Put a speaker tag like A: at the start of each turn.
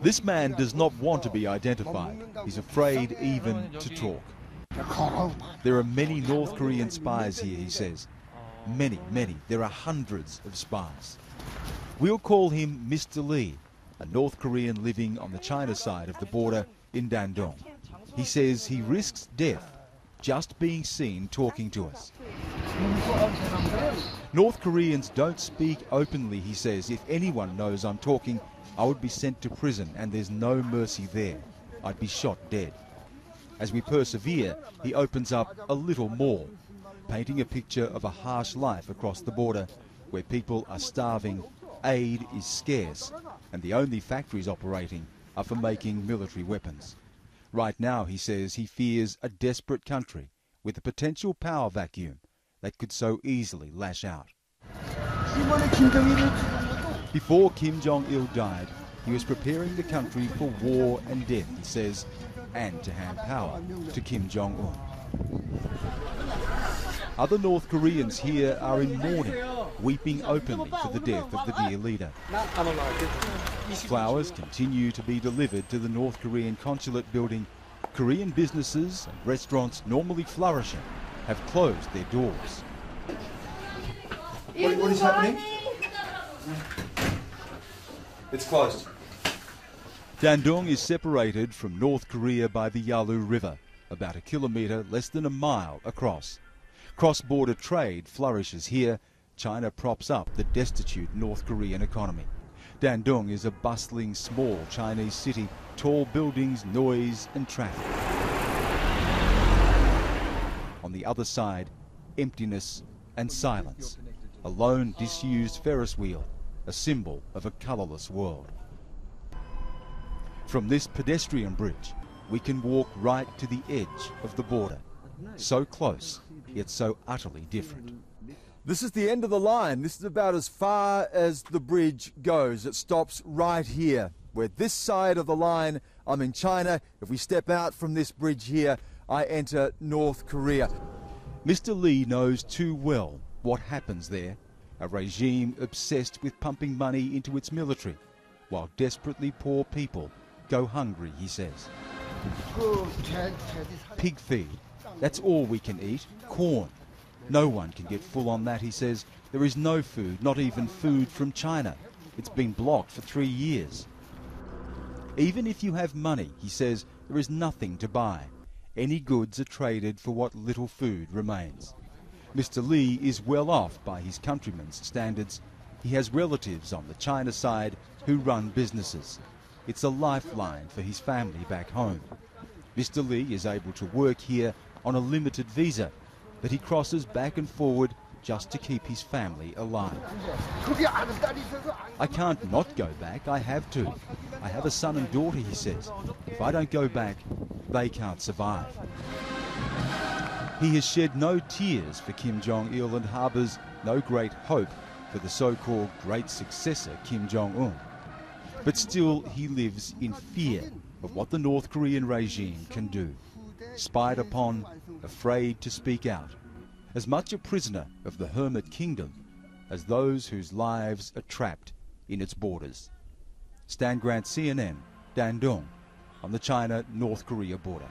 A: This man does not want to be identified. He's afraid even to talk. There are many North Korean spies here, he says. Many, many. There are hundreds of spies. We'll call him Mr. Lee, a North Korean living on the China side of the border in Dandong. He says he risks death just being seen talking to us. North Koreans don't speak openly, he says. If anyone knows I'm talking, I would be sent to prison, and there's no mercy there. I'd be shot dead. As we persevere, he opens up a little more, painting a picture of a harsh life across the border where people are starving, aid is scarce, and the only factories operating are for making military weapons. Right now, he says, he fears a desperate country with a potential power vacuum that could so easily lash out. Before Kim Jong-il died, he was preparing the country for war and death, he says, and to hand power to Kim Jong-un. Other North Koreans here are in mourning, weeping openly for the death of the dear leader. Flowers continue to be delivered to the North Korean consulate building. Korean businesses and restaurants normally flourishing have closed their doors.
B: What is happening? It's closed.
A: Dandong is separated from North Korea by the Yalu River, about a kilometre, less than a mile across. Cross-border trade flourishes here. China props up the destitute North Korean economy. Dandong is a bustling, small Chinese city, tall buildings, noise and traffic. On the other side, emptiness and silence. A lone, disused Ferris wheel, a symbol of a colourless world. From this pedestrian bridge, we can walk right to the edge of the border. So close, yet so utterly different. This is the end of the line. This is about as far as the bridge goes. It stops right here. We're this side of the line. I'm in China. If we step out from this bridge here, I enter North Korea. Mr. Lee knows too well what happens there. A regime obsessed with pumping money into its military, while desperately poor people go hungry, he says. Pig feed. That's all we can eat. Corn. No one can get full on that, he says. There is no food, not even food from China. It's been blocked for 3 years. Even if you have money, he says, there is nothing to buy. Any goods are traded for what little food remains. Mr. Lee is well off by his countrymen's standards. He has relatives on the China side who run businesses. It's a lifeline for his family back home. Mr. Lee is able to work here on a limited visa, but he crosses back and forward just to keep his family alive. I can't not go back, I have to. I have a son and daughter, he says. If I don't go back, they can't survive. He has shed no tears for Kim Jong-il and harbours no great hope for the so-called great successor, Kim Jong-un. But still, he lives in fear of what the North Korean regime can do. Spied upon, afraid to speak out. As much a prisoner of the hermit kingdom as those whose lives are trapped in its borders. Stan Grant, CNN, Dandong, on the China-North Korea border.